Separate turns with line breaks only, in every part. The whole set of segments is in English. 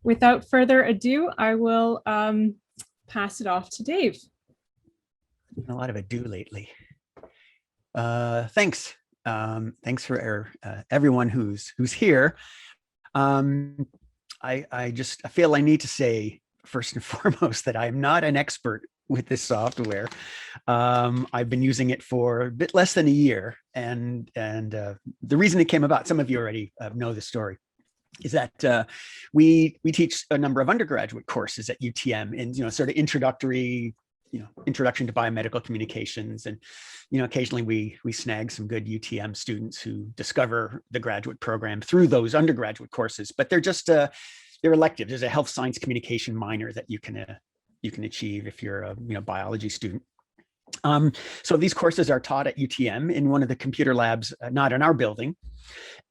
Without further ado, I will pass it off to Dave.
A lot of ado lately. Thanks. Thanks for everyone who's here. I feel I need to say first and foremost that I'm not an expert with this software. I've been using it for a bit less than a year, and the reason it came about, some of you already know the story, is that we teach a number of undergraduate courses at UTM in sort of introduction to biomedical communications, and occasionally we snag some good UTM students who discover the graduate program through those undergraduate courses, but they're just they're elective. There's a health science communication minor that you can achieve if you're a biology student. So these courses are taught at UTM in one of the computer labs, not in our building,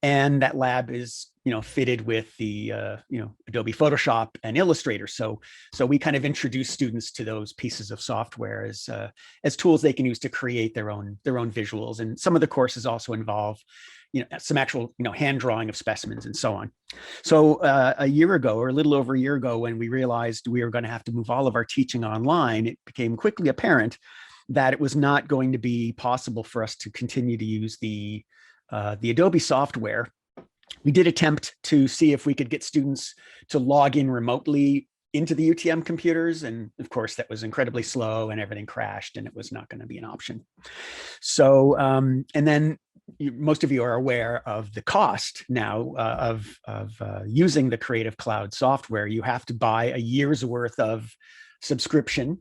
and that lab is fitted with the Adobe Photoshop and Illustrator. So we kind of introduce students to those pieces of software as tools they can use to create their own visuals. And some of the courses also involve some actual hand drawing of specimens and so on. So a year ago, or a little over a year ago, when we realized we were going to have to move all of our teaching online, it became quickly apparent that it was not going to be possible for us to continue to use the Adobe software. We did attempt to see if we could get students to log in remotely into the UTM computers. And of course, that was incredibly slow and everything crashed, and it was not going to be an option. So, and then most of you are aware of the cost now of using the Creative Cloud software. You have to buy a year's worth of subscription.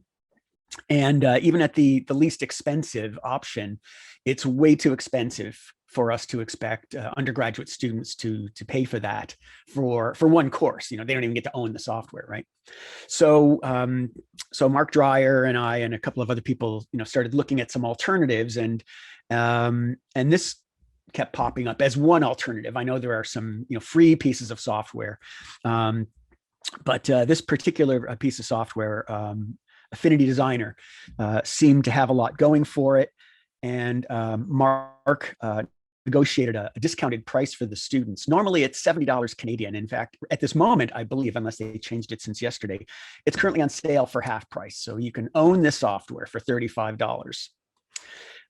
And even at the least expensive option, it's way too expensive for us to expect undergraduate students to pay for that for one course. They don't even get to own the software, right? So so Mark Dreyer and I and a couple of other people started looking at some alternatives, and this kept popping up as one alternative. I know there are some free pieces of software, but this particular piece of software, Affinity Designer, seemed to have a lot going for it. And Mark negotiated a discounted price for the students. Normally it's $70 Canadian. In fact, at this moment, I believe, unless they changed it since yesterday, it's currently on sale for half price. So you can own this software for $35.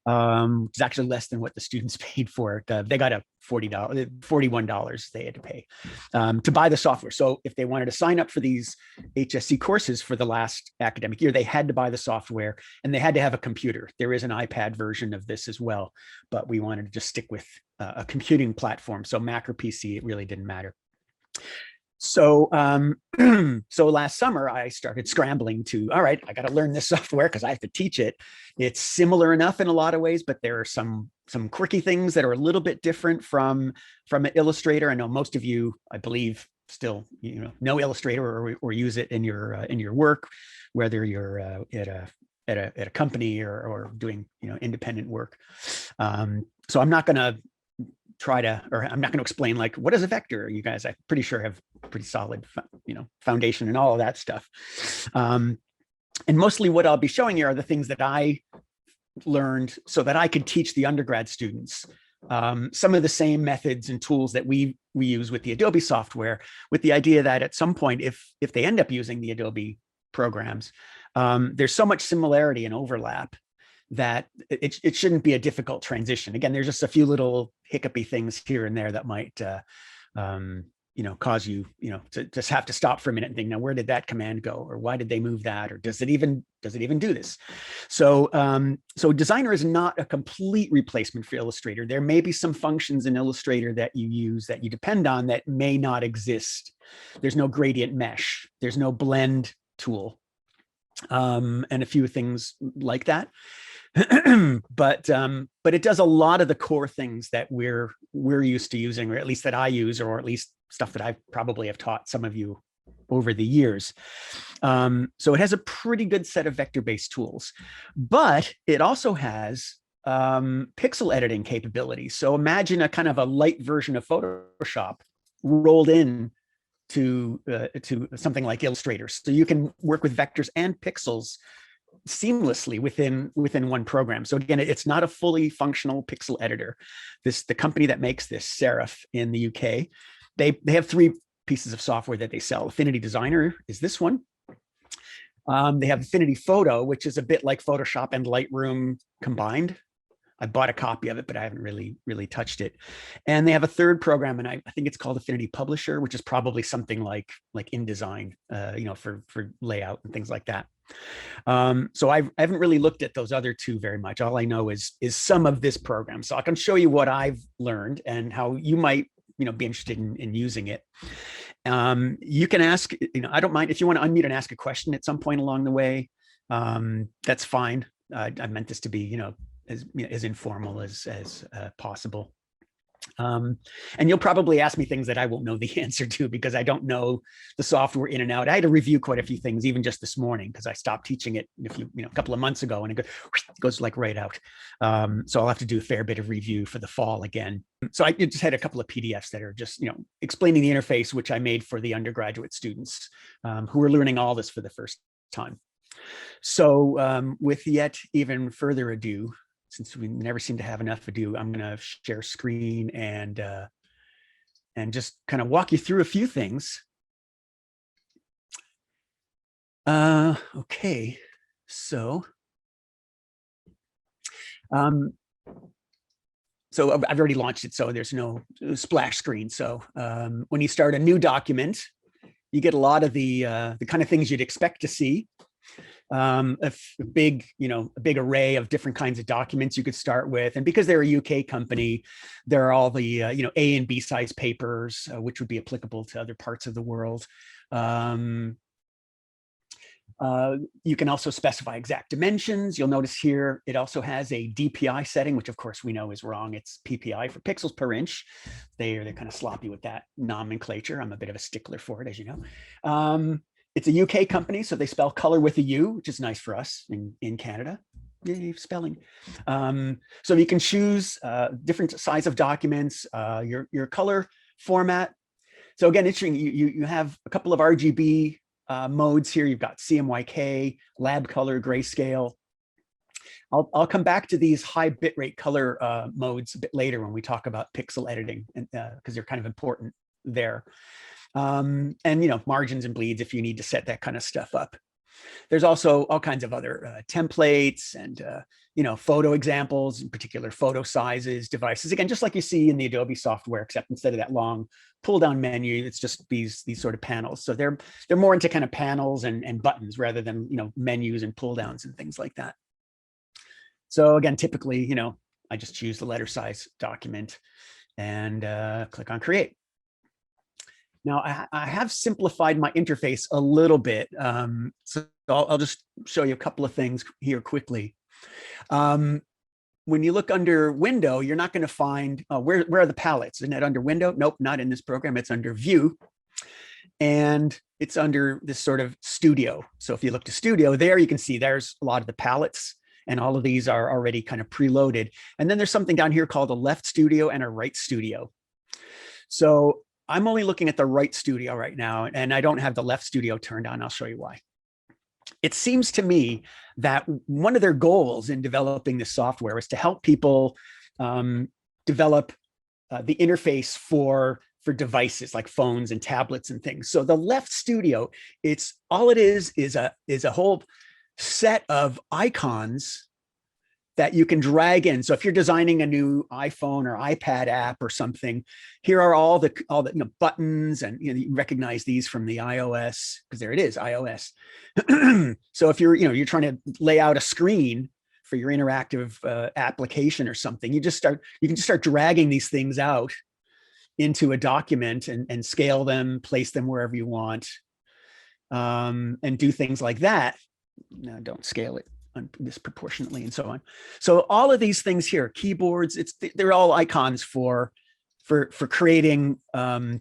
It's actually less than what the students paid for it. They got a $41 they had to pay to buy the software. So if they wanted to sign up for these HSC courses for the last academic year, they had to buy the software, and they had to have a computer. There is an iPad version of this as well, but we wanted to just stick with a computing platform. So Mac or PC, it really didn't matter. So, so last summer I started scrambling to, all right, I got to learn this software because I have to teach it. It's similar enough in a lot of ways, but there are some quirky things that are a little bit different from an Illustrator. I know most of you, I believe, still know Illustrator or use it in your work, whether you're at a company or doing independent work. So I'm not going to I'm not going to explain like, what is a vector? You guys, I'm pretty sure have pretty solid, foundation and all of that stuff. And mostly what I'll be showing you are the things that I learned so that I could teach the undergrad students some of the same methods and tools that we use with the Adobe software, with the idea that at some point, if they end up using the Adobe programs, there's so much similarity and overlap that it shouldn't be a difficult transition. Again, there's just a few little hiccupy things here and there that might cause you to just have to stop for a minute and think, now where did that command go, or why did they move that, or does it even do this? So so Designer is not a complete replacement for Illustrator. There may be some functions in Illustrator that you use that you depend on that may not exist. There's no gradient mesh, there's no blend tool, and a few things like that. But it does a lot of the core things that we're used to using, or at least that I use, or at least stuff that I probably have taught some of you over the years. So it has a pretty good set of vector-based tools, but it also has pixel editing capabilities. So imagine a kind of a light version of Photoshop rolled in to something like Illustrator. So you can work with vectors and pixels seamlessly within one program. So again, it's not a fully functional pixel editor. The company that makes this, Serif in the UK, they have three pieces of software that they sell. Affinity Designer is this one. They have Affinity Photo, which is a bit like Photoshop and Lightroom combined. I bought a copy of it, but I haven't really touched it. And they have a third program, and I think it's called Affinity Publisher, which is probably something like InDesign, for layout and things like that. So I haven't really looked at those other two very much. All I know is some of this program. So I can show you what I've learned and how you might be interested in using it. You can ask, I don't mind if you want to unmute and ask a question at some point along the way. That's fine. I meant this to be, as informal as possible. And you'll probably ask me things that I won't know the answer to because I don't know the software in and out. I had to review quite a few things, even just this morning, because I stopped teaching it a couple of months ago, and it goes like right out. So I'll have to do a fair bit of review for the fall again. So I just had a couple of PDFs that are just, explaining the interface, which I made for the undergraduate students who are learning all this for the first time. So with yet even further ado, since we never seem to have enough ado, I'm going to share screen and just kind of walk you through a few things. Okay, so I've already launched it, so there's no splash screen. So when you start a new document, you get a lot of the kind of things you'd expect to see. A big array of different kinds of documents you could start with. And because they're a UK company, there are all the, A and B size papers, which would be applicable to other parts of the world. You can also specify exact dimensions. You'll notice here, it also has a DPI setting, which of course we know is wrong. It's PPI for pixels per inch. They're kind of sloppy with that nomenclature. I'm a bit of a stickler for it, as you know. It's a UK company, so they spell color with a U, which is nice for us in Canada. Yay, spelling. So you can choose different size of documents, your color format. So again, interesting, you have a couple of RGB modes here. You've got CMYK, lab color, grayscale. I'll come back to these high bitrate color modes a bit later when we talk about pixel editing, because they're kind of important there. And margins and bleeds if you need to set that kind of stuff up. There's also all kinds of other templates and photo examples, in particular photo sizes, devices. Again, just like you see in the Adobe software, except instead of that long pull down menu, it's just these sort of panels. So they're more into kind of panels and buttons rather than menus and pull downs and things like that. So again, typically I just choose the letter size document and click on create. Now, I have simplified my interface a little bit, so I'll just show you a couple of things here quickly. When you look under Window, you're not going to find, where are the palettes? Isn't it under Window? Nope, not in this program. It's under View, and it's under this sort of Studio. So if you look to Studio, there you can see there's a lot of the palettes, and all of these are already kind of preloaded. And then there's something down here called a Left Studio and a Right Studio. So I'm only looking at the Right Studio right now, and I don't have the Left Studio turned on. I'll show you why. It seems to me that one of their goals in developing this software is to help people develop the interface for devices like phones and tablets and things. So the Left Studio, it's all it is a whole set of icons that you can drag in. So if you're designing a new iPhone or iPad app or something, here are all the buttons, and you recognize these from the iOS, because there it is, iOS. So if you're trying to lay out a screen for your interactive application or something, you can just start dragging these things out into a document and scale them, place them wherever you want, and do things like that. No, don't scale it disproportionately and so on. So all of these things here, keyboards, they're all icons for creating an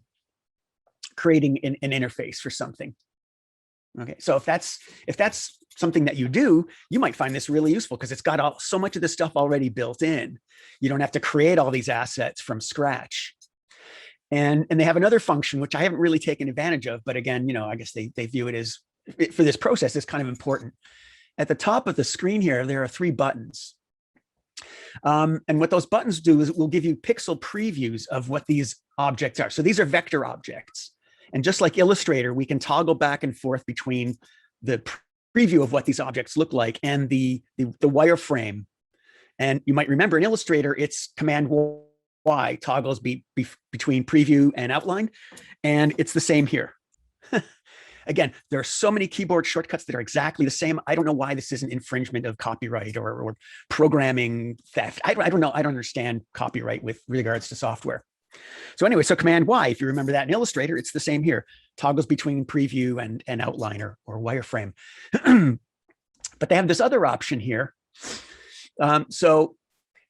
interface for something. Okay, so if that's something that you do, you might find this really useful because it's got so much of this stuff already built in. You don't have to create all these assets from scratch. And they have another function which I haven't really taken advantage of, but again, I guess they view it as, for this process, it's kind of important. At the top of the screen here, there are 3 buttons. And what those buttons do is will give you pixel previews of what these objects are. So these are vector objects. And just like Illustrator, we can toggle back and forth between the preview of what these objects look like and the wireframe. And you might remember in Illustrator, it's Command Y toggles between preview and outline. And it's the same here. Again, there are so many keyboard shortcuts that are exactly the same. I don't know why this isn't infringement of copyright or programming theft. I don't know. I don't understand copyright with regards to software. So anyway, so Command Y, if you remember that in Illustrator, it's the same here. Toggles between preview and outline or wireframe. But they have this other option here. So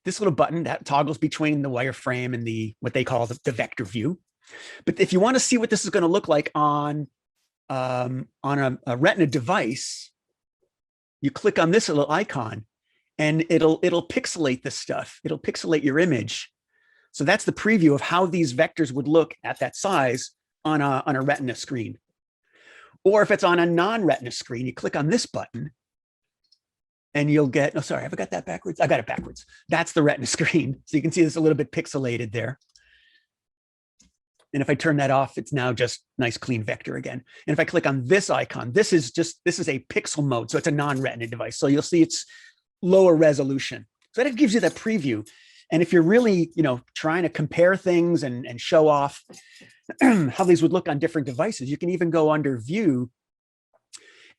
this little button that toggles between the wireframe and what they call the vector view. But if you want to see what this is going to look like on a Retina device, you click on this little icon and it'll pixelate this stuff. It'll pixelate your image. So that's the preview of how these vectors would look at that size on a Retina screen. Or if it's on a non-Retina screen, you click on this button and you'll get, oh, sorry, have I got that backwards? I got it backwards. That's the Retina screen. So you can see this a little bit pixelated there. And if I turn that off, it's now just nice clean vector again. And if I click on this icon, this is a pixel mode. So it's a non-Retina device. So you'll see it's lower resolution. So that gives you that preview. And if you're really, trying to compare things and show off how these would look on different devices, you can even go under view.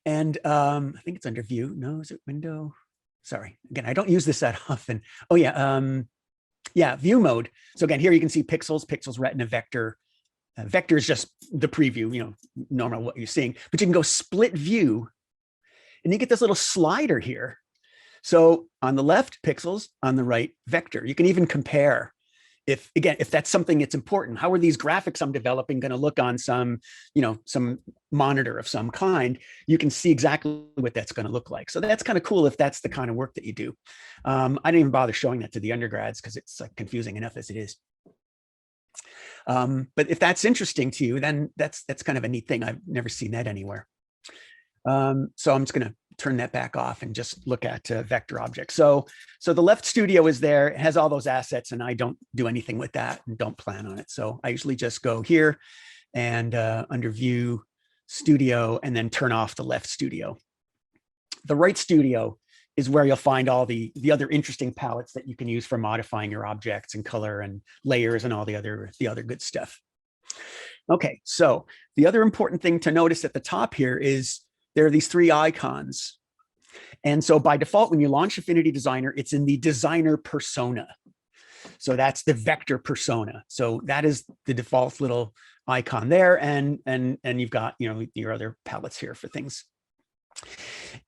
And I think it's under view. No, is it window? Sorry. Again, I don't use this that often. Oh yeah. Yeah, view mode. So again, here you can see pixels, Retina, vector. Vector is just the preview, normal what you're seeing, but you can go split view and you get this little slider here. So on the left, pixels, on the right, vector. You can even compare if that's something that's important. How are these graphics I'm developing going to look on some monitor of some kind? You can see exactly what that's going to look like. So that's kind of cool if that's the kind of work that you do. I didn't even bother showing that to the undergrads because it's confusing enough as it is. But if that's interesting to you, then that's kind of a neat thing. I've never seen that anywhere. So I'm just going to turn that back off and just look at vector objects. So the left studio is there. It has all those assets and I don't do anything with that and don't plan on it. So I usually just go here and under view, studio, and then turn off the left studio. The right studio is where you'll find all the other interesting palettes that you can use for modifying your objects and color and layers and all the other good stuff. Okay, so the other important thing to notice at the top here is there are these three icons. And so by default, when you launch Affinity Designer, it's in the designer persona. So that's the vector persona. So that is the default little icon there. And you've got, your other palettes here for things.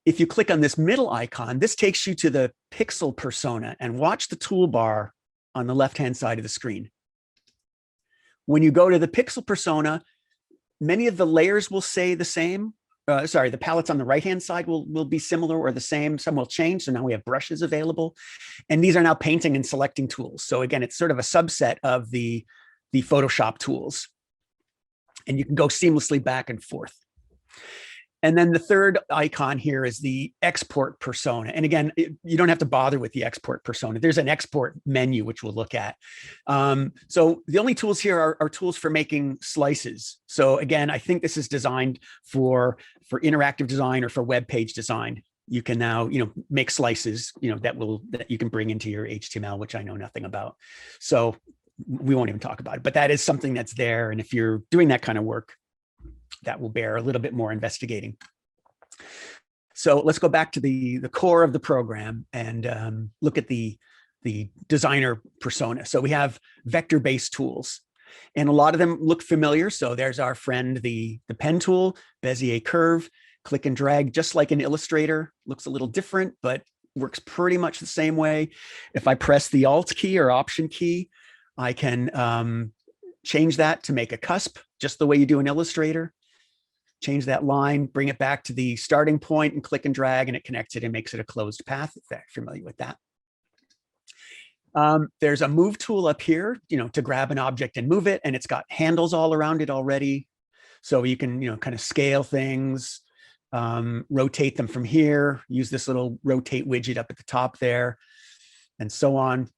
If you click on this middle icon, this takes you to the pixel persona and watch the toolbar on the left-hand side of the screen. When you go to the pixel persona, many of the layers will say the same. The palettes on the right-hand side will be similar or the same. Some will change. So now we have brushes available. And these are now painting and selecting tools. So again, it's sort of a subset of the Photoshop tools. And you can go seamlessly back and forth. And then the third icon here is the export persona. And again, you don't have to bother with the export persona. There's an export menu, which we'll look at. So the only tools here are tools for making slices. So again, I think this is designed for interactive design or for web page design. You can now, make slices, that you can bring into your HTML, which I know nothing about. So we won't even talk about it, but that is something that's there. And if you're doing that kind of work, that will bear a little bit more investigating. So let's go back to the core of the program and look at the designer persona. So we have vector-based tools, and a lot of them look familiar. So there's our friend, the pen tool, Bezier curve, click and drag, just like in Illustrator. Looks a little different, but works pretty much the same way. If I press the Alt key or Option key, I can change that to make a cusp, just the way you do in Illustrator. Change that line, bring it back to the starting point and click and drag, and it connects it and makes it a closed path, if you're familiar with that. There's a move tool up here, to grab an object and move it, and it's got handles all around it already. So you can, kind of scale things, rotate them from here, use this little rotate widget up at the top there, and so on.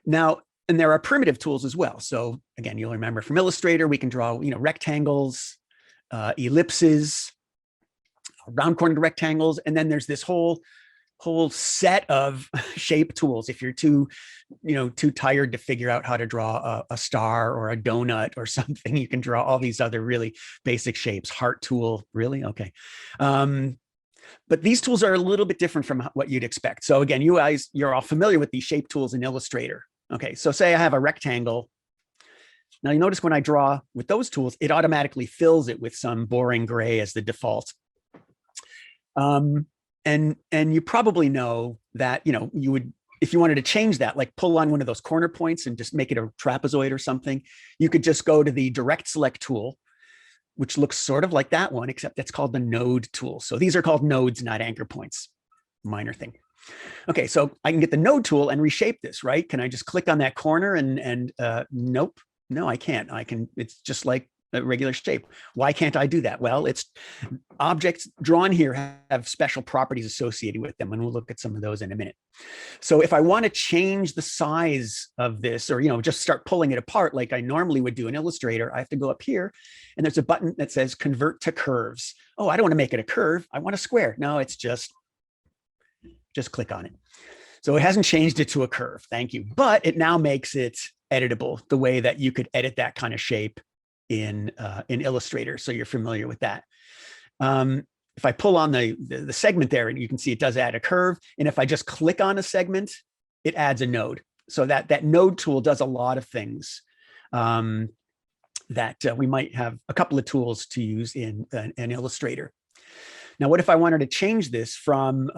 Now, and there are primitive tools as well. So again, you'll remember from Illustrator, we can draw, rectangles, ellipses, round cornered rectangles. And then there's this whole set of shape tools. If you're too tired to figure out how to draw a star or a donut or something, you can draw all these other really basic shapes. Heart tool, really? Okay. But these tools are a little bit different from what you'd expect. So again, you're all familiar with these shape tools in Illustrator. Okay, so say I have a rectangle. Now you notice when I draw with those tools, it automatically fills it with some boring gray as the default. And you probably know that, you would, if you wanted to change that, like pull on one of those corner points and just make it a trapezoid or something, you could just go to the direct select tool, which looks sort of like that one, except that's called the node tool. So these are called nodes, not anchor points. Minor thing. Okay, so I can get the node tool and reshape this, right? Can I just click on that corner and nope, no, I can't. It's just like a regular shape. Why can't I do that? Well, it's objects drawn here have special properties associated with them, and we'll look at some of those in a minute. So if I want to change the size of this, or just start pulling it apart like I normally would do in Illustrator, I have to go up here, and there's a button that says convert to curves. Oh, I don't want to make it a curve. I want a square. No, it's just click on it. So it hasn't changed it to a curve. Thank you. But it now makes it editable the way that you could edit that kind of shape in Illustrator. So you're familiar with that. If I pull on the segment there, and you can see it does add a curve. And if I just click on a segment, it adds a node. So that node tool does a lot of things that we might have a couple of tools to use in Illustrator. Now, what if I wanted to change this from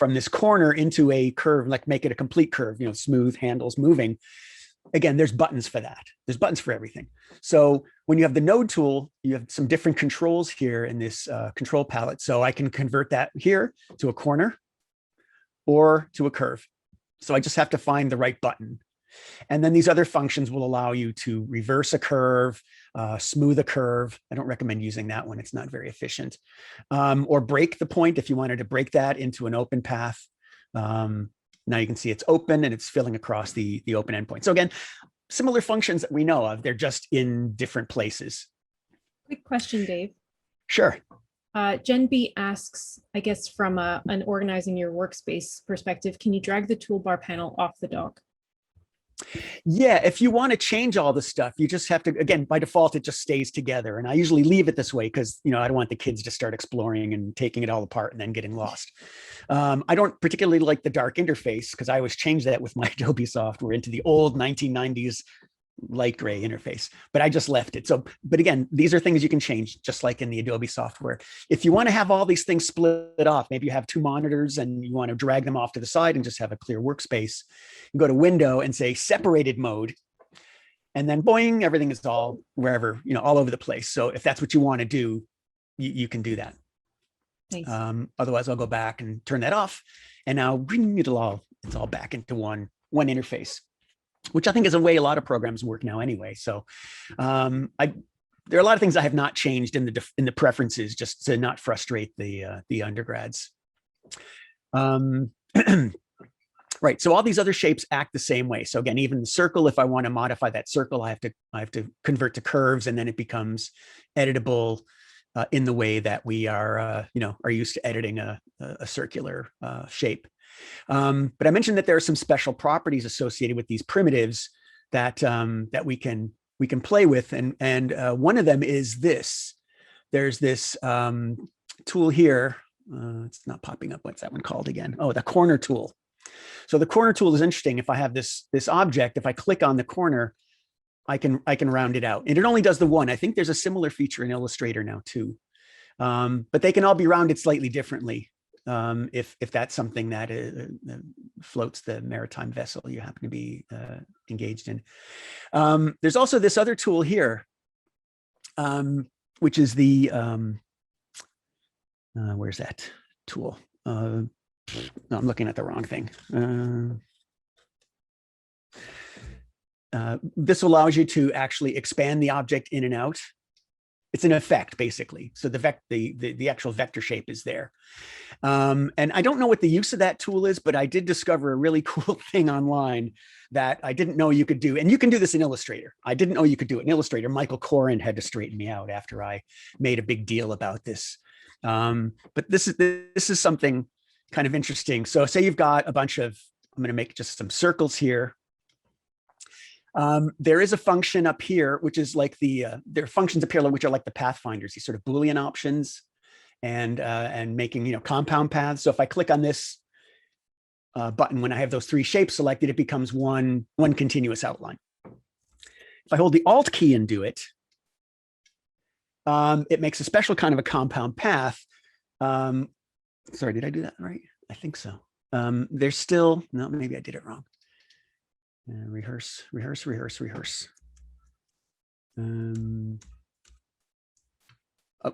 this corner into a curve, like make it a complete curve, smooth handles moving? Again, there's buttons for that. There's buttons for everything. So when you have the node tool, you have some different controls here in this control palette. So I can convert that here to a corner or to a curve. So I just have to find the right button. And then these other functions will allow you to reverse a curve, smooth a curve. I don't recommend using that one. It's not very efficient. Or break the point if you wanted to break that into an open path. Now you can see it's open and it's filling across the open endpoint. So again, similar functions that we know of, they're just in different places.
Quick question, Dave.
Sure.
Jen B asks, I guess from an organizing your workspace perspective, can you drag the toolbar panel off the dock?
Yeah, if you want to change all the stuff, you just have to, again, by default, it just stays together. And I usually leave it this way because, I don't want the kids to start exploring and taking it all apart and then getting lost. I don't particularly like the dark interface because I always change that with my Adobe software into the old 1990s light gray interface, but I just left it. So, but again, these are things you can change just like in the Adobe software. If you want to have all these things split off, maybe you have two monitors and you want to drag them off to the side and just have a clear workspace, you go to Window and say separated mode, and then boing, everything is all wherever, all over the place. So if that's what you want to do, you can do that.
Thanks.
Otherwise I'll go back and turn that off, and now it's all back into one interface, which I think is a way a lot of programs work now anyway. So there are a lot of things I have not changed in the preferences just to not frustrate the undergrads. Right. So all these other shapes act the same way. So again, even the circle, if I want to modify that circle, I have to convert to curves, and then it becomes editable in the way that we are used to editing a circular shape. But I mentioned that there are some special properties associated with these primitives that we can play with, and one of them is this. There's this tool here. It's not popping up. What's that one called again? Oh, the corner tool. So the corner tool is interesting. If I have this object, if I click on the corner, I can round it out, and it only does the one. I think there's a similar feature in Illustrator now too, but they can all be rounded slightly differently. If that's something that floats the maritime vessel you happen to be engaged in. There's also this other tool here, which is the, where's that tool? No, I'm looking at the wrong thing. This allows you to actually expand the object in and out. it's an effect basically. So the actual vector shape is there. And I don't know what the use of that tool is, but I did discover a really cool thing online that I didn't know you could do. And you can do this in Illustrator. I didn't know you could do it in Illustrator. Michael Corin had to straighten me out after I made a big deal about this. But this is something kind of interesting. So say you've got a bunch of, I'm going to make just some circles here. There is a function up here, which is like there are functions up here, which are like the pathfinders, these sort of Boolean options and making, compound paths. So if I click on this button, when I have those three shapes selected, it becomes one continuous outline. If I hold the Alt key and do it, it makes a special kind of a compound path. Sorry, did I do that right? I think so. There's still, no, maybe I did it wrong. Rehearse.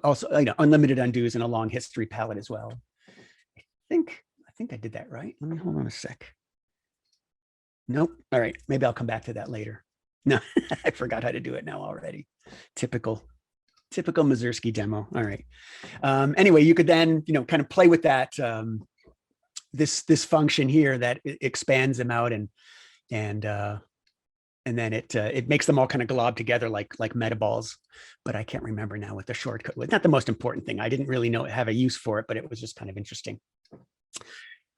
Also, unlimited undos and a long history palette as well. I think I did that right. Let me hold on a sec. Nope. All right, maybe I'll come back to that later. No, I forgot how to do it now already. Typical Mazierski demo. All right. Anyway, you could then, kind of play with that. This function here that expands them out and then it makes them all kind of glob together like metaballs, but I can't remember now what the shortcut was. Not the most important thing. I didn't really have a use for it, but it was just kind of interesting.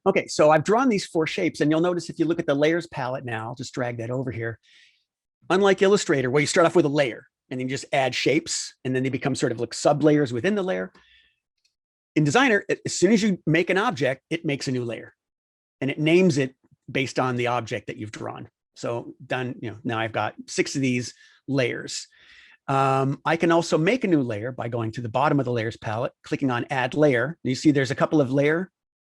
Okay, so I've drawn these four shapes, and you'll notice if you look at the layers palette now, I'll just drag that over here. Unlike Illustrator, where you start off with a layer and then you just add shapes, and then they become sort of like sub layers within the layer. In Designer, as soon as you make an object, it makes a new layer, and it names it based on the object that you've drawn. So done, now I've got 6 of these layers. I can also make a new layer by going to the bottom of the layers palette, clicking on add layer. You see there's a couple of layer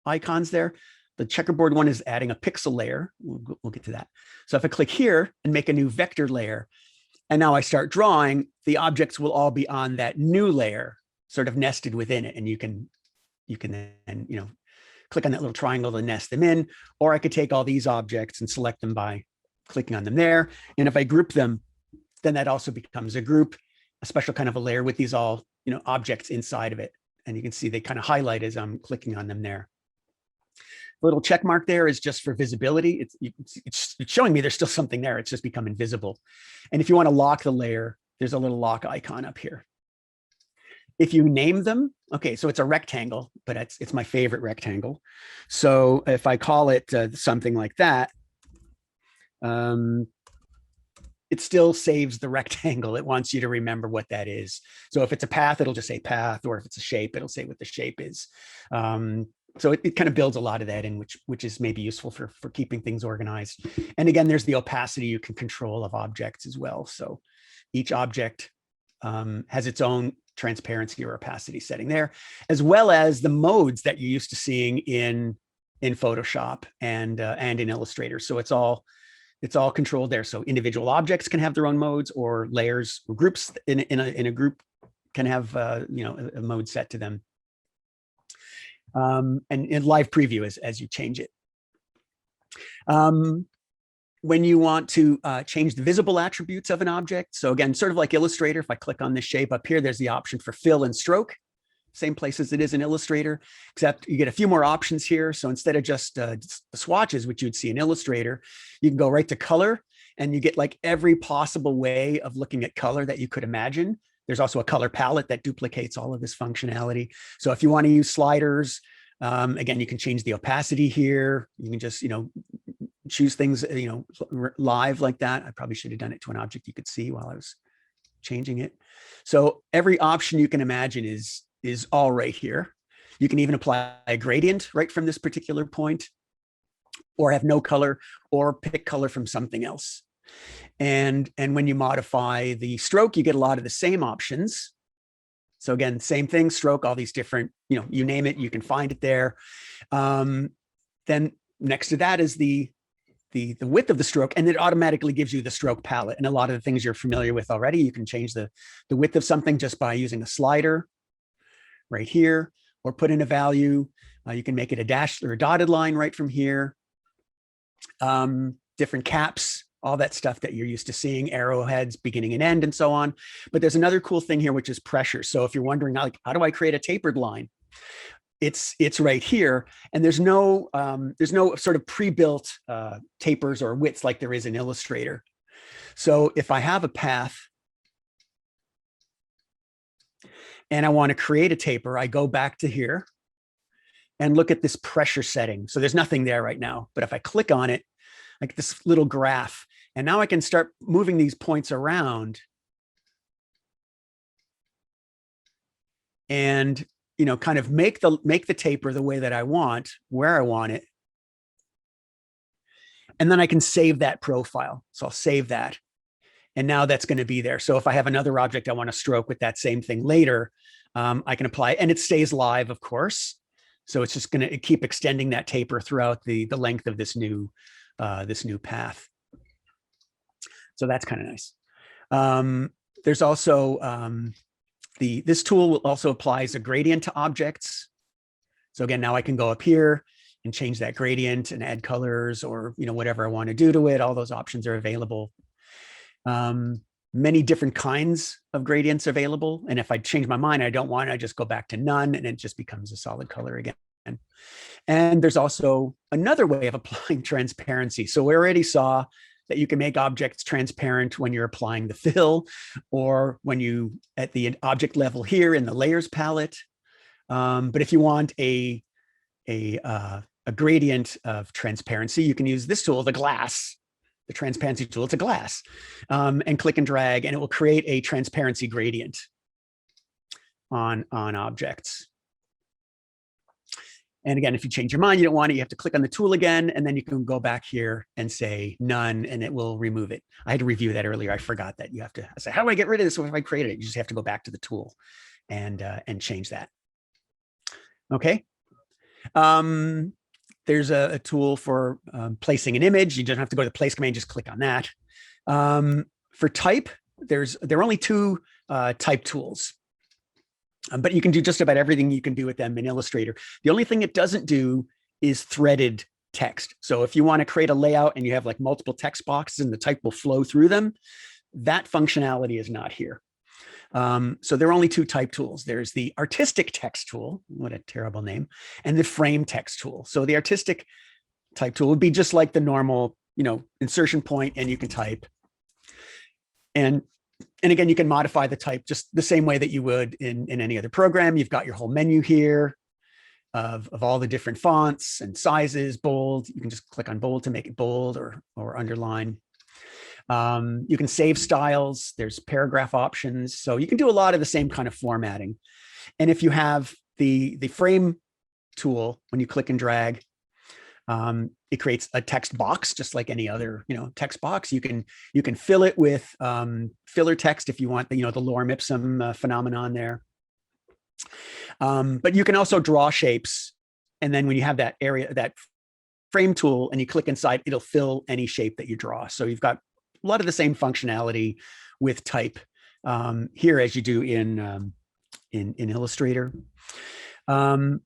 icons there. The checkerboard one is adding a pixel layer. We'll get to that. So if I click here and make a new vector layer, and now I start drawing, the objects will all be on that new layer, sort of nested within it. And you can then, click on that little triangle to nest them in, or I could take all these objects and select them by clicking on them there. And if I group them, then that also becomes a group, a special kind of a layer with these all, objects inside of it. And you can see they kind of highlight as I'm clicking on them there. The little check mark there is just for visibility. It's showing me there's still something there. It's just become invisible. And if you want to lock the layer, there's a little lock icon up here. If you name them, okay, so it's a rectangle, but it's my favorite rectangle. So if I call it something like that, it still saves the rectangle. It wants you to remember what that is. So if it's a path, it'll just say path, or if it's a shape, it'll say what the shape is. So it kind of builds a lot of that in, which is maybe useful for keeping things organized. And again, there's the opacity you can control of objects as well. So each object has its own transparency or opacity setting there, as well as the modes that you're used to seeing in Photoshop and in Illustrator. So it's all controlled there. So individual objects can have their own modes, or layers or groups in a group can have a mode set to them. And in live preview as you change it. When you want to change the visible attributes of an object. So again, sort of like Illustrator, if I click on this shape up here, there's the option for fill and stroke, same place as it is in Illustrator, except you get a few more options here. So instead of just the swatches, which you'd see in Illustrator, you can go right to color, and you get like every possible way of looking at color that you could imagine. There's also a color palette that duplicates all of this functionality. So if you want to use sliders, again, you can change the opacity here. You can just, choose things, live like that. I probably should have done it to an object you could see while I was changing it. So every option you can imagine is all right here. You can even apply a gradient right from this particular point, or have no color, or pick color from something else. And when you modify the stroke, you get a lot of the same options. So again, same thing, stroke, all these different, you name it, you can find it there. Then next to that is the width of the stroke, and it automatically gives you the stroke palette. And a lot of the things you're familiar with already, you can change the width of something just by using a slider right here, or put in a value. You can make it a dash or a dotted line right from here. Different caps all that stuff that you're used to seeing, arrowheads, beginning and end, and so on. But there's another cool thing here, which is pressure. So if you're wondering, like, how do I create a tapered line? It's right here, and there's no sort of pre-built tapers or widths like there is in Illustrator. So if I have a path and I want to create a taper, I go back to here and look at this pressure setting. So there's nothing there right now, but if I click on it, like this little graph, and now I can start moving these points around and, you know, kind of make the taper the way that I want, where I want it. And then I can save that profile. So I'll save that. And now that's going to be there. So if I have another object I want to stroke with that same thing later, I can apply it, and it stays live, of course. So it's just going to keep extending that taper throughout the length of this new path. So that's kind of nice. There's also this tool also applies a gradient to objects. So again, now I can go up here and change that gradient and add colors, or, you know, whatever I want to do to it. All those options are available. Many different kinds of gradients available. And if I change my mind, I don't want it, I just go back to none, and it just becomes a solid color again. And there's also another way of applying transparency. So we already saw that you can make objects transparent when you're applying the fill, or when you at the object level here in the layers palette. But if you want a gradient of transparency, you can use this tool, the glass. The transparency tool, it's a glass, and click and drag, and it will create a transparency gradient on objects. And again, if you change your mind, you don't want it, you have to click on the tool again, and then you can go back here and say none, and it will remove it. I had to review that earlier. I forgot that you have to say, how do I get rid of this? So if I created it, you just have to go back to the tool and change that. Okay. There's a tool for placing an image. You don't have to go to the place command, just click on that. For type, there are only two type tools, but you can do just about everything you can do with them in Illustrator. The only thing it doesn't do is threaded text. So if you want to create a layout and you have like multiple text boxes and the type will flow through them, that functionality is not here. So there are only two type tools. There's the artistic text tool, what a terrible name, and the frame text tool. So the artistic type tool would be just like the normal, you know, insertion point, and you can type. And again, you can modify the type just the same way that you would in any other program. You've got your whole menu here of all the different fonts and sizes, bold. You can just click on bold to make it bold or underline. You can save styles. There's paragraph options. So you can do a lot of the same kind of formatting. And if you have the frame tool, when you click and drag, it creates a text box, just like any other, you know, text box. You can fill it with filler text if you want the, you know, the lorem ipsum phenomenon there. But you can also draw shapes. And then when you have that area, that frame tool, and you click inside, it'll fill any shape that you draw. So you've got a lot of the same functionality with type here as you do in Illustrator.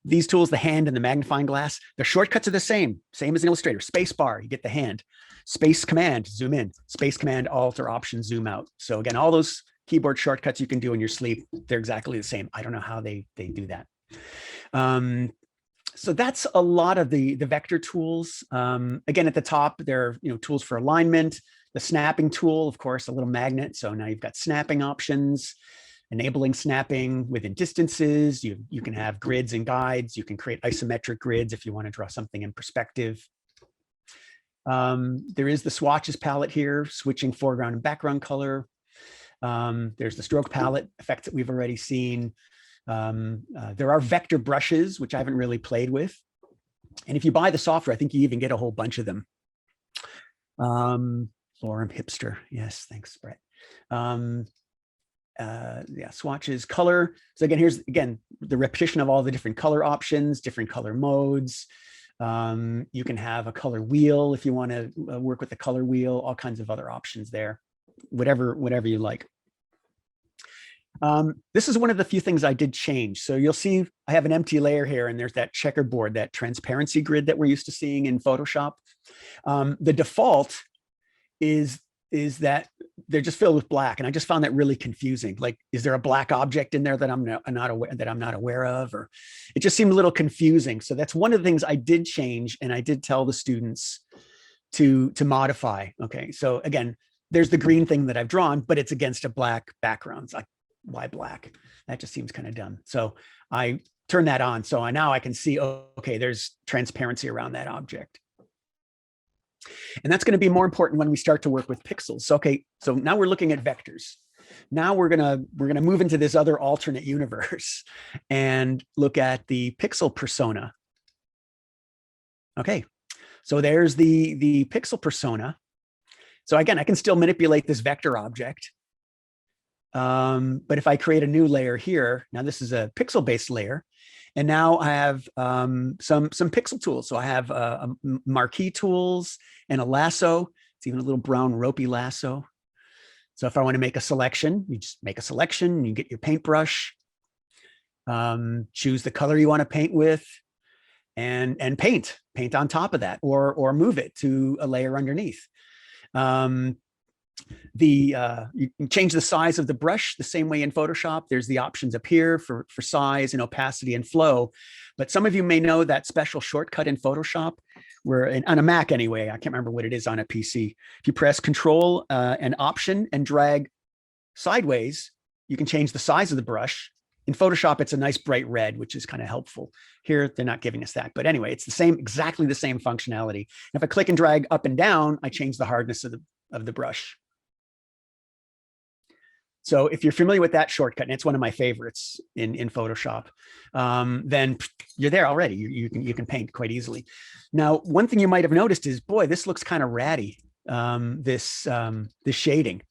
These tools, the hand and the magnifying glass, the shortcuts are the same as in Illustrator. Space bar, you get the hand. Space command, zoom in. Space command, alt, or option, zoom out. So again, all those keyboard shortcuts you can do in your sleep, they're exactly the same. I don't know how they do that. So that's a lot of the vector tools. Again, at the top, there are, you know, tools for alignment. The snapping tool, of course, a little magnet. So now you've got snapping options, enabling snapping within distances. You can have grids and guides. You can create isometric grids if you want to draw something in perspective. There is the swatches palette here, switching foreground and background color. There's the stroke palette effect that we've already seen. There are vector brushes, which I haven't really played with. And if you buy the software, I think you even get a whole bunch of them. Lorem hipster. Yes, thanks, Brett. Yeah, swatches, color. So again, here's the repetition of all the different color options, different color modes. You can have a color wheel if you want to work with the color wheel, all kinds of other options there, whatever you like. This is one of the few things I did change. So you'll see I have an empty layer here, and there's that checkerboard, that transparency grid that we're used to seeing in Photoshop. The default is that they're just filled with black, and I just found that really confusing. Like, is there a black object in there that I'm not aware of, or it just seemed a little confusing. So that's one of the things I did change, and I did tell the students to modify. Okay, so again, there's the green thing that I've drawn, but it's against a black background. It's like, why black? That just seems kind of dumb. So I turn that on. So now I can see, oh, okay, there's transparency around that object. And that's going to be more important when we start to work with pixels. So, okay, so now we're looking at vectors. Now we're gonna move into this other alternate universe and look at the pixel persona. Okay, so there's the pixel persona. So again, I can still manipulate this vector object. But if I create a new layer here, now this is a pixel-based layer, and now I have some pixel tools. So I have marquee tools and a lasso. It's even a little brown ropey lasso. So if I want to make a selection, you just make a selection. You get your paintbrush, choose the color you want to paint with, and paint on top of that, or move it to a layer underneath. You can change the size of the brush the same way in Photoshop. There's the options up here for size and opacity and flow. But some of you may know that special shortcut in Photoshop where, on a Mac anyway, I can't remember what it is on a PC. If you press Control and Option and drag sideways, you can change the size of the brush. In Photoshop, it's a nice bright red, which is kind of helpful. Here, they're not giving us that. But anyway, it's the same, exactly the same functionality. And if I click and drag up and down, I change the hardness of the brush. So if you're familiar with that shortcut, and it's one of my favorites in Photoshop, then you're there already. You can paint quite easily. Now, one thing you might have noticed is, boy, this looks kind of ratty. This shading,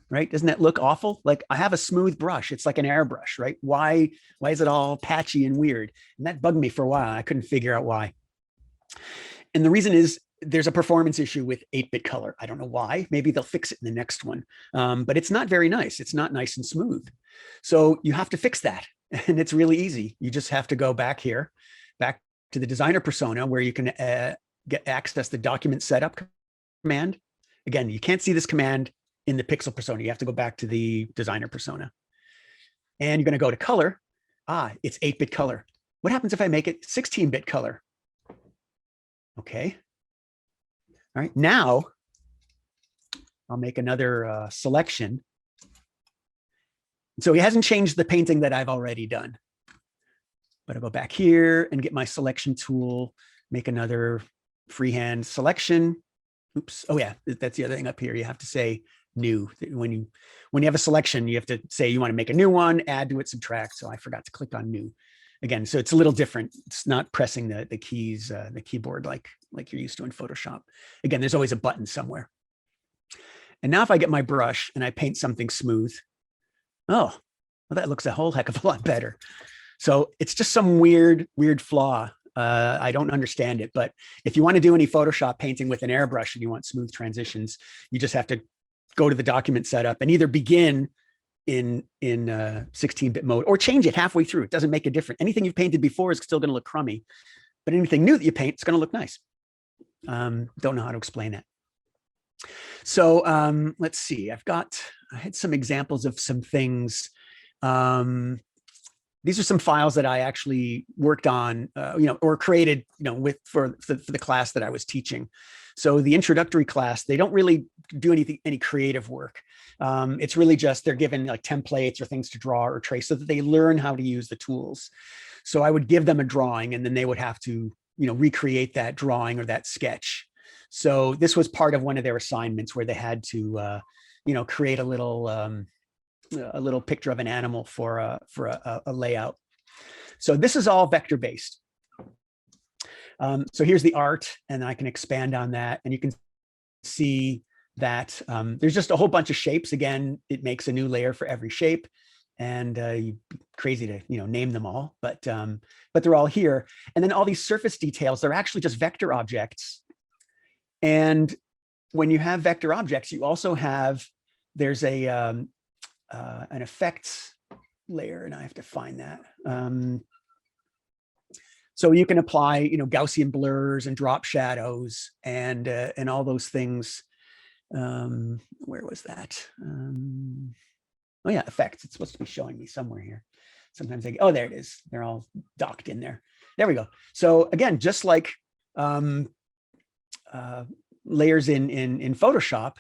right? Doesn't that look awful? Like, I have a smooth brush. It's like an airbrush, right? Why is it all patchy and weird? And that bugged me for a while. I couldn't figure out why. And the reason is, there's a performance issue with 8-bit color. I don't know why. Maybe they'll fix it in the next one. But it's not very nice. It's not nice and smooth. So you have to fix that. And it's really easy. You just have to go back here, back to the designer persona, where you can access the document setup command. Again, you can't see this command in the pixel persona. You have to go back to the designer persona. And you're going to go to color. It's 8-bit color. What happens if I make it 16-bit color? Okay. All right, now I'll make another selection. So he hasn't changed the painting that I've already done. But I'll go back here and get my selection tool, make another freehand selection. Oops. Oh yeah, that's the other thing up here. You have to say new. When you have a selection, you have to say you want to make a new one, add to it, subtract. So I forgot to click on new. Again, so it's a little different. It's not pressing the keys, the keyboard like you're used to in Photoshop. Again, there's always a button somewhere. And now if I get my brush and I paint something smooth, oh, well, that looks a whole heck of a lot better. So it's just some weird flaw. I don't understand it. But if you want to do any Photoshop painting with an airbrush and you want smooth transitions, you just have to go to the document setup and either begin in 16-bit mode or change it halfway through. It doesn't make a difference. Anything you've painted before is still going to look crummy, but anything new that you paint is going to look nice. Don't know how to explain that. So let's see. I had some examples of some things. These are some files that I actually worked on, or created, for the class that I was teaching. So the introductory class, they don't really do any creative work. It's really just they're given like templates or things to draw or trace so that they learn how to use the tools. So I would give them a drawing and then they would have to, recreate that drawing or that sketch. So this was part of one of their assignments where they had to, create a little picture of an animal for a layout. So this is all vector based. So here's the art, and I can expand on that, and you can see that there's just a whole bunch of shapes. Again, it makes a new layer for every shape, and you'd be crazy to name them all, but they're all here. And then all these surface details, they're actually just vector objects. And when you have vector objects, you also have there's an effects layer, and I have to find that. So you can apply, Gaussian blurs and drop shadows and all those things Where was that? Oh yeah, effects. It's supposed to be showing me somewhere here. Sometimes oh, there it is. They're all docked in there. There we go. So again, just like layers in Photoshop,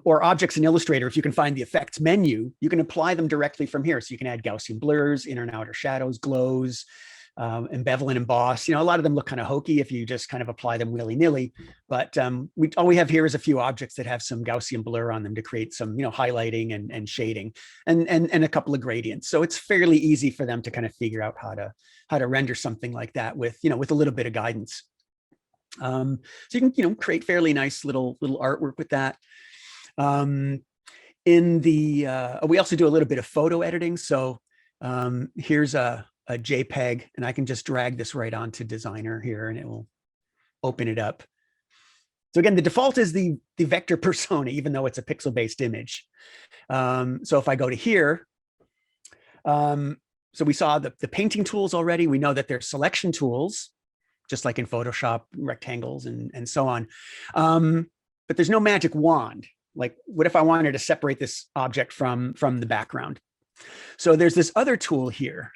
or objects in Illustrator, if you can find the effects menu, you can apply them directly from here. So you can add Gaussian blurs, inner and outer shadows, glows, embevel and emboss. You know, a lot of them look kind of hokey if you just kind of apply them willy-nilly. But all we have here is a few objects that have some Gaussian blur on them to create some, you know, highlighting and shading and a couple of gradients. So it's fairly easy for them to kind of figure out how to render something like that with, you know, with a little bit of guidance. So you can, you know, create fairly nice little artwork with that. We also do a little bit of photo editing. So here's a JPEG, and I can just drag this right onto Designer here, and it will open it up. So again, the default is the vector persona, even though it's a pixel-based image. So if I go to here, so we saw the painting tools already. We know that there's selection tools, just like in Photoshop, rectangles and so on. But there's no magic wand. Like, what if I wanted to separate this object from the background? So there's this other tool here,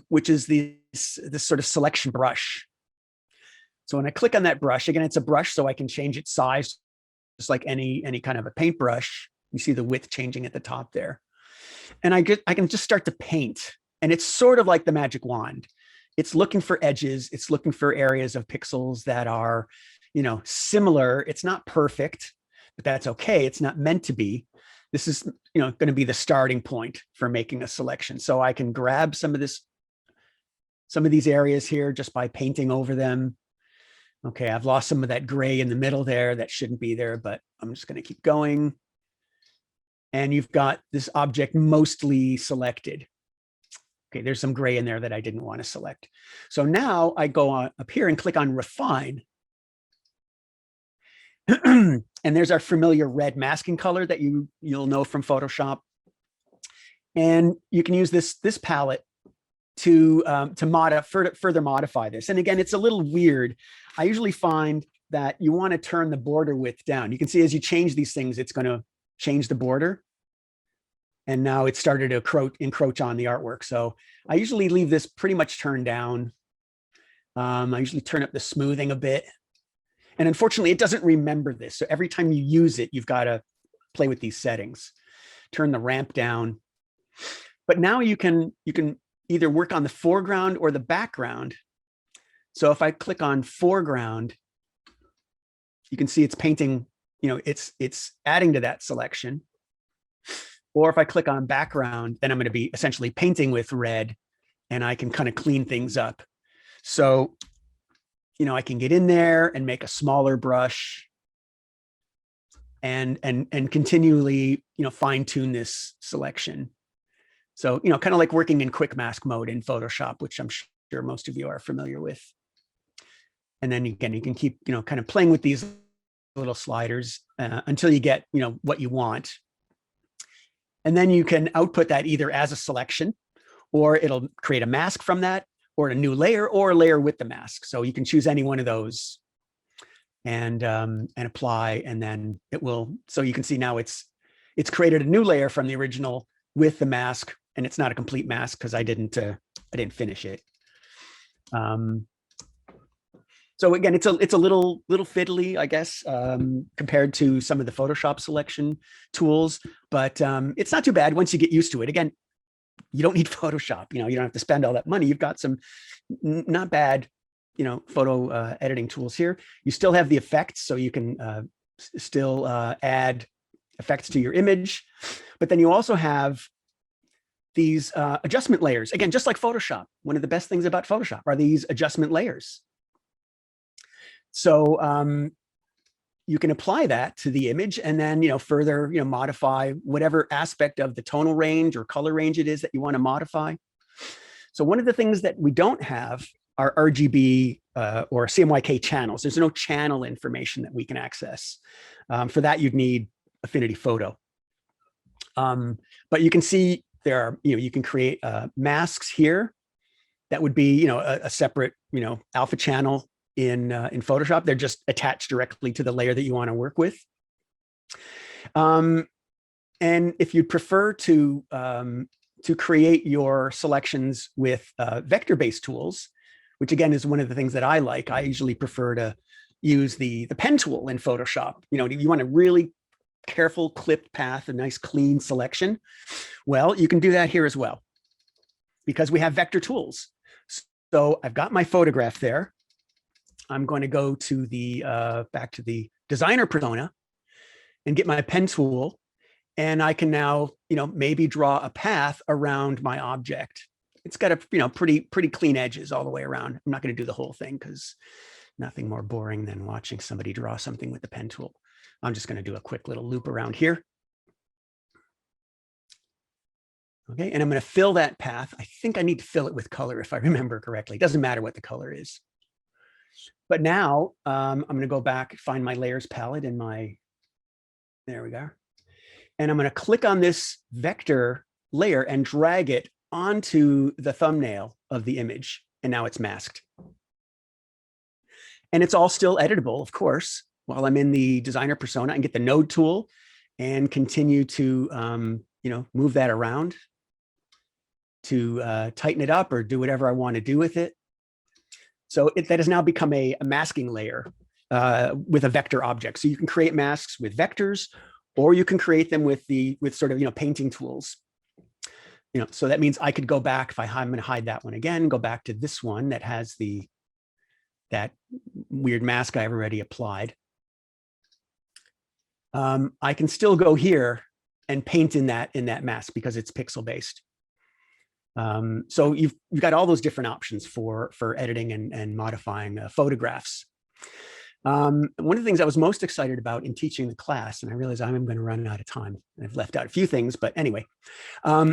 which is this sort of selection brush. So when I click on that brush, again, it's a brush, so I can change its size, just like any kind of a paintbrush. You see the width changing at the top there. And I can just start to paint. And it's sort of like the magic wand. It's looking for edges. It's looking for areas of pixels that are, you know, similar. It's not perfect, but that's okay. It's not meant to be. This is, you know, going to be the starting point for making a selection. So I can grab some of these areas here just by painting over them. Okay, I've lost some of that gray in the middle there. That shouldn't be there, but I'm just going to keep going. And you've got this object mostly selected. Okay, there's some gray in there that I didn't want to select. So now I go on up here and click on Refine. And there's our familiar red masking color that you'll know from Photoshop. And you can use this palette to further modify this. And again, it's a little weird. I usually find that you want to turn the border width down. You can see as you change these things, it's going to change the border. And now it started to encroach on the artwork. So I usually leave this pretty much turned down. I usually turn up the smoothing a bit. And unfortunately, it doesn't remember this. So every time you use it, you've got to play with these settings. Turn the ramp down. But now you can either work on the foreground or the background. So if I click on foreground, you can see it's painting, you know, it's adding to that selection. Or if I click on background, then I'm going to be essentially painting with red, and I can kind of clean things up. So, you know, I can get in there and make a smaller brush and continually, you know, fine tune this selection. So, you know, kind of like working in quick mask mode in Photoshop, which I'm sure most of you are familiar with. And then again, you can keep, you know, kind of playing with these little sliders until you get, you know, what you want. And then you can output that either as a selection, or it'll create a mask from that, or a new layer, or a layer with the mask. So you can choose any one of those and apply, and then it will. So you can see now it's created a new layer from the original with the mask, and it's not a complete mask because I didn't finish it. So again, it's a little fiddly, I guess, compared to some of the Photoshop selection tools, but it's not too bad once you get used to it. Again, you don't need Photoshop. You know, you don't have to spend all that money. You've got some not bad, you know, photo editing tools here. You still have the effects, so you can still add effects to your image, but then you also have these adjustment layers. Again, just like Photoshop, one of the best things about Photoshop are these adjustment layers. So you can apply that to the image and then, you know, further, you know, modify whatever aspect of the tonal range or color range it is that you want to modify. So one of the things that we don't have are RGB or CMYK channels. There's no channel information that we can access. For that, you'd need Affinity Photo. But you can see there are, you know, you can create masks here. That would be, you know, a separate, you know, alpha channel in Photoshop. They're just attached directly to the layer that you want to work with. And if you'd prefer to create your selections with vector-based tools, which again is one of the things that I like, I usually prefer to use the pen tool in Photoshop. You know, you want a really careful clipped path, a nice clean selection. Well, you can do that here as well, because we have vector tools. So I've got my photograph there. I'm going to go to the back to the designer persona and get my pen tool. And I can now, you know, maybe draw a path around my object. It's got a, you know, pretty clean edges all the way around. I'm not going to do the whole thing because nothing more boring than watching somebody draw something with the pen tool. I'm just going to do a quick little loop around here. Okay, and I'm going to fill that path. I think I need to fill it with color if I remember correctly. It doesn't matter what the color is. But now I'm going to go back, find my layers palette in my, there we go. And I'm going to click on this vector layer and drag it onto the thumbnail of the image. And now it's masked. And it's all still editable, of course, while I'm in the designer persona, and get the node tool and continue to, you know, move that around to tighten it up or do whatever I want to do with it. So that has now become a masking layer with a vector object. So you can create masks with vectors, or you can create them with sort of, you know, painting tools. You know, so that means I could go back, if I'm going to hide that one again, go back to this one that has that weird mask I've already applied. I can still go here and paint in that mask because it's pixel based. So you've got all those different options for editing and modifying photographs. One of the things I was most excited about in teaching the class, and I realize I'm going to run out of time. I've left out a few things, but anyway,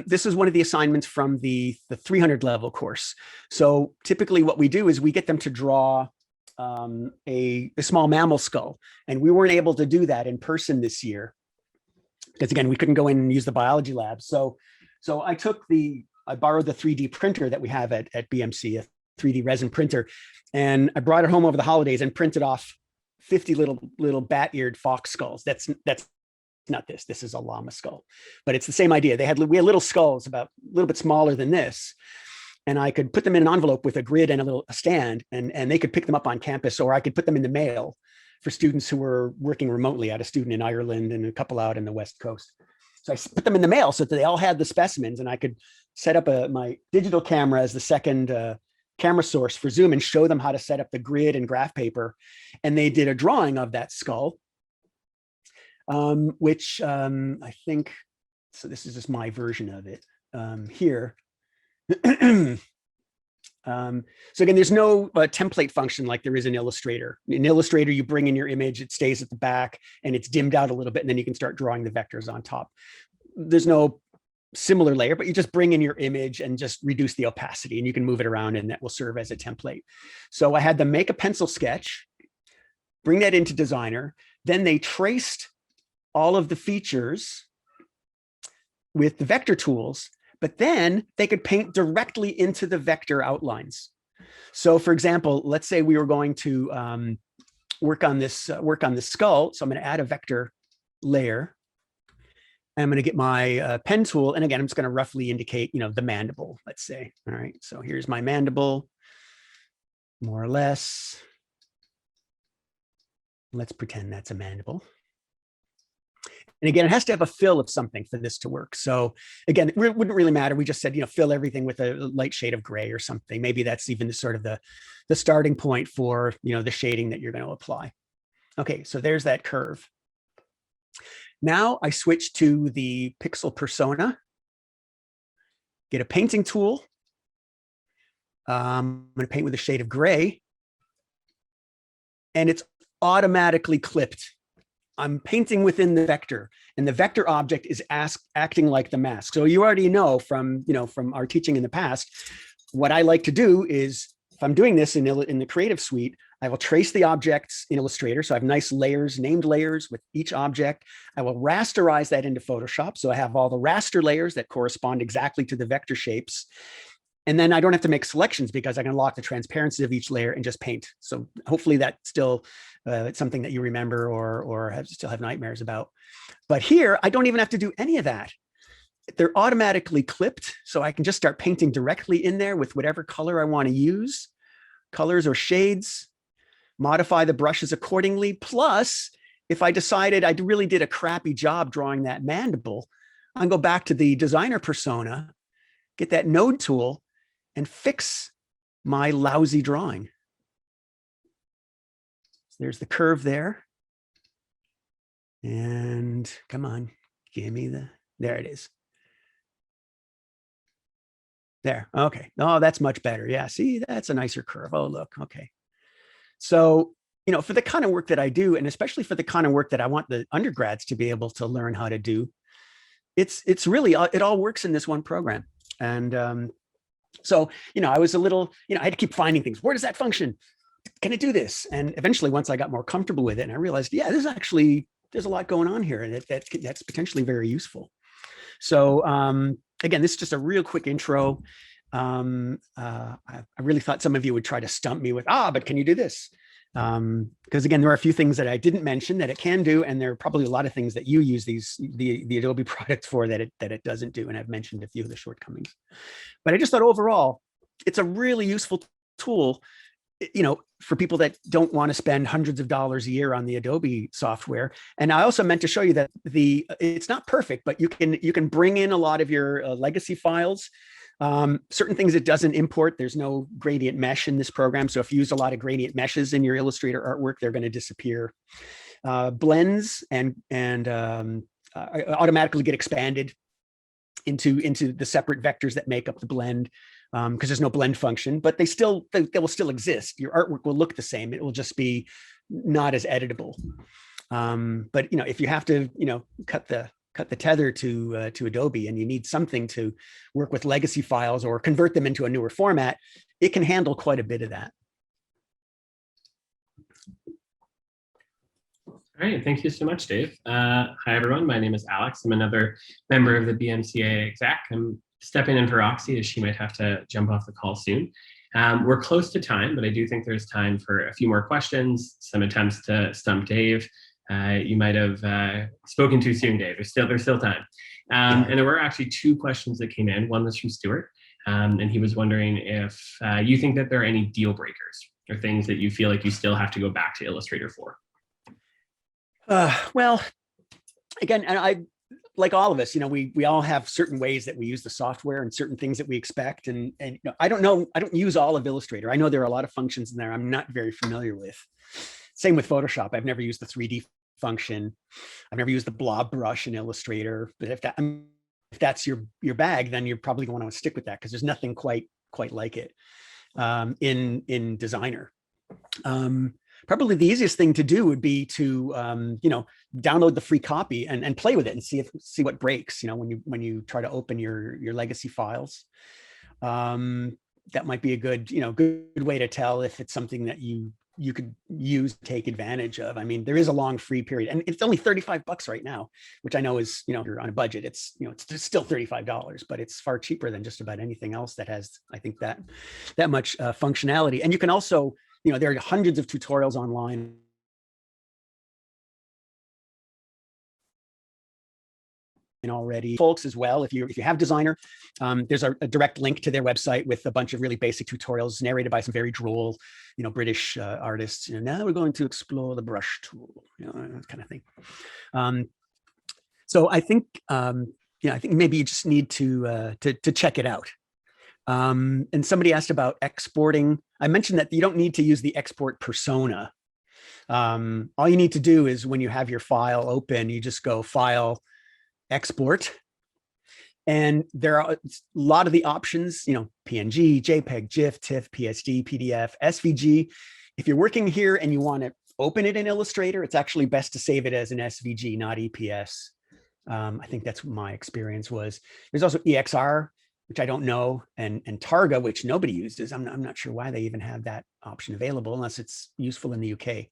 this is one of the assignments from the 300 level course. So typically what we do is we get them to draw a small mammal skull, and we weren't able to do that in person this year because, again, we couldn't go in and use the biology lab. So I borrowed the 3D printer that we have at BMC, a 3D resin printer, and I brought it home over the holidays and printed off 50 little bat-eared fox skulls. That's not this. This is a llama skull, but it's the same idea. We had little skulls about a little bit smaller than this, and I could put them in an envelope with a grid and a stand, and they could pick them up on campus, or I could put them in the mail for students who were working remotely. I had a student in Ireland and a couple out in the West Coast. So I put them in the mail so that they all had the specimens, and I could set up my digital camera as the second camera source for Zoom and show them how to set up the grid and graph paper. And they did a drawing of that skull, which I think, so this is just my version of it here. So again, there's no template function like there is in Illustrator. In Illustrator, you bring in your image, it stays at the back, and it's dimmed out a little bit, and then you can start drawing the vectors on top. There's no similar layer, but you just bring in your image and just reduce the opacity, and you can move it around, and that will serve as a template. So I had them make a pencil sketch, bring that into Designer, then they traced all of the features with the vector tools, but then they could paint directly into the vector outlines. So for example, let's say we were going to work on this skull. So I'm going to add a vector layer. And I'm going to get my pen tool. And again, I'm just going to roughly indicate, you know, the mandible, let's say. All right. So here's my mandible, more or less. Let's pretend that's a mandible. And again, it has to have a fill of something for this to work. So again, it wouldn't really matter. We just said, you know, fill everything with a light shade of gray or something. Maybe that's even the sort of the starting point for, you know, the shading that you're going to apply. Okay, so there's that curve. Now I switch to the pixel persona, get a painting tool. I'm going to paint with a shade of gray, and it's automatically clipped. I'm painting within the vector, and the vector object is acting like the mask. So you already know from our teaching in the past, what I like to do is, if I'm doing this in the Creative Suite, I will trace the objects in Illustrator. So I have nice layers, named layers with each object. I will rasterize that into Photoshop. So I have all the raster layers that correspond exactly to the vector shapes. And then I don't have to make selections because I can lock the transparency of each layer and just paint. So hopefully that still it's something that you remember or still have nightmares about. But here, I don't even have to do any of that. They're automatically clipped, so I can just start painting directly in there with whatever color I want to use, colors or shades, modify the brushes accordingly. Plus, if I decided I really did a crappy job drawing that mandible, I can go back to the designer persona, get that node tool, and fix my lousy drawing. So there's the curve there. And come on, give me there it is. There, okay. Oh, that's much better. Yeah, see, that's a nicer curve. Oh, look, okay. So, for the kind of work that I do, and especially for the kind of work that I want the undergrads to be able to learn how to do, it's really, it all works in this one program. And so, I was a little, I had to keep finding things. Where does that function? Can it do this? And eventually, once I got more comfortable with it, and I realized, yeah, there's a lot going on here, and that's potentially very useful. So again, this is just a real quick intro. I really thought some of you would try to stump me with, but can you do this? Because again, there are a few things that I didn't mention that it can do, and there are probably a lot of things that you use the Adobe products for that it doesn't do, and I've mentioned a few of the shortcomings. But I just thought overall, it's a really useful tool, for people that don't want to spend hundreds of dollars a year on the Adobe software. And I also meant to show you that it's not perfect, but you can bring in a lot of your legacy files. Certain things it doesn't import. There's no gradient mesh in this program. So if you use a lot of gradient meshes in your Illustrator artwork, they're going to disappear. Blends and automatically get expanded into the separate vectors that make up the blend, because there's no blend function, but they will still exist. Your artwork will look the same. It will just be not as editable. But if you have to cut the tether to Adobe, and you need something to work with legacy files or convert them into a newer format, it can handle quite a bit of that.
All right, thank you so much, Dave. Hi, everyone. My name is Alex. I'm another member of the BMCA exec. I'm stepping in for Roxy, as she might have to jump off the call soon. We're close to time, but I do think there's time for a few more questions, some attempts to stump Dave. You might have spoken too soon, Dave. There's still time. And there were actually two questions that came in. One was from Stuart, and he was wondering if you think that there are any deal breakers or things that you feel like you still have to go back to Illustrator for.
Well, again, and I, like all of us, we all have certain ways that we use the software and certain things that we expect. And I don't use all of Illustrator. I know there are a lot of functions in there I'm not very familiar with. Same with Photoshop. I've never used the 3D function. I've never used the blob brush in Illustrator. But if that's your bag, then you're probably going to want to stick with that, because there's nothing quite like it in Designer. Probably the easiest thing to do would be to download the free copy and play with it and see what breaks. When you try to open your legacy files, that might be a good way to tell if it's something that you could use, take advantage of. I mean, there is a long free period, and it's only $35 right now, which I know is, if you're on a budget, it's still $35, but it's far cheaper than just about anything else that has, I think, that much functionality. And you can also, there are hundreds of tutorials online already. Folks as well, if you have Designer, there's a direct link to their website with a bunch of really basic tutorials narrated by some very droll, British artists. Now we're going to explore the brush tool, that kind of thing. So I think, I think maybe you just need to check it out. And somebody asked about exporting. I mentioned that you don't need to use the export persona. All you need to do is, when you have your file open, you just go File, Export. And there are a lot of the options, PNG, JPEG, GIF, TIFF, PSD, PDF, SVG. If you're working here and you want to open it in Illustrator, it's actually best to save it as an SVG, not EPS. I think that's what my experience was. There's also EXR, which I don't know, and Targa, which nobody uses. I'm not sure why they even have that option available, unless it's useful in the UK.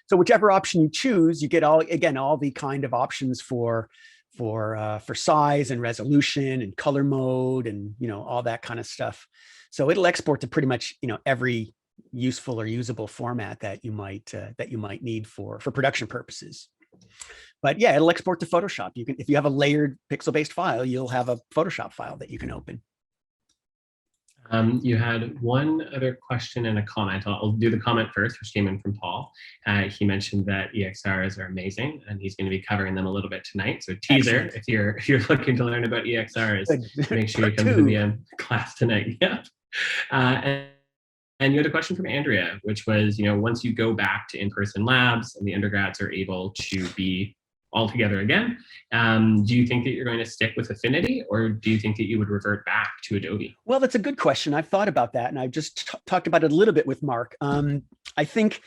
So whichever option you choose, you get all the kind of options for for size and resolution and color mode and, you know, all that kind of stuff. So it'll export to pretty much, you know, every useful or usable format that you might need for production purposes. But yeah, it'll export to Photoshop. You can, if you have a layered pixel-based file, you'll have a Photoshop file that you can open.
You had one other question and a comment. I'll do the comment first, which came in from Paul. He mentioned that EXRs are amazing, and he's going to be covering them a little bit tonight. So teaser, if you're looking to learn about EXRs, make sure you come to the BM class tonight. Yeah. And you had a question from Andrea, which was, you know, once you go back to in-person labs and the undergrads are able to be all together again, do you think that you're going to stick with Affinity, or do you think that you would revert back to Adobe?
Well, that's a good question. I've thought about that, and I've just talked about it a little bit with Mark. I think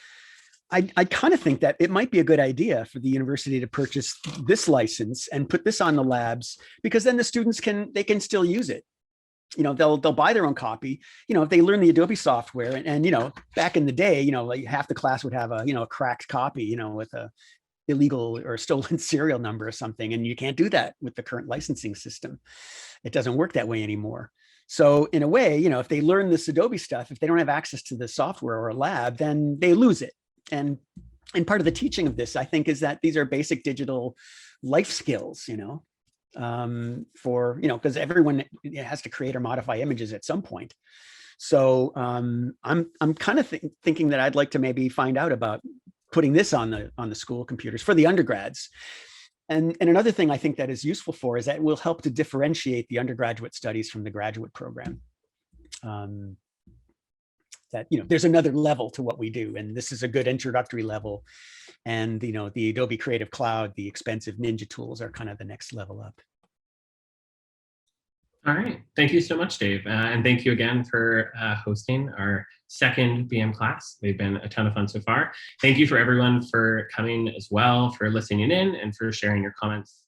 I kind of think that it might be a good idea for the university to purchase this license and put this on the labs, because then the students can still use it. You know, they'll buy their own copy. You know, if they learn the Adobe software, and you know, back in the day, you know, like half the class would have a cracked copy, you know, with a illegal or stolen serial number or something, and you can't do that with the current licensing system. It doesn't work that way anymore. So in a way, you know, if they learn this Adobe stuff, if they don't have access to the software or a lab, then they lose it. And part of the teaching of this, I think, is that these are basic digital life skills, you know, for, you know, because everyone has to create or modify images at some point. So I'm kind of thinking that I'd like to maybe find out about putting this on the school computers for the undergrads. And another thing I think that is useful for is that it will help to differentiate the undergraduate studies from the graduate program. That, you know, there's another level to what we do, and this is a good introductory level. And, you know, the Adobe Creative Cloud, the expensive Ninja tools are kind of the next level up.
All right. Thank you so much, Dave. And thank you again for hosting our second BM class. They've been a ton of fun so far. Thank you for everyone for coming as well, for listening in and for sharing your comments.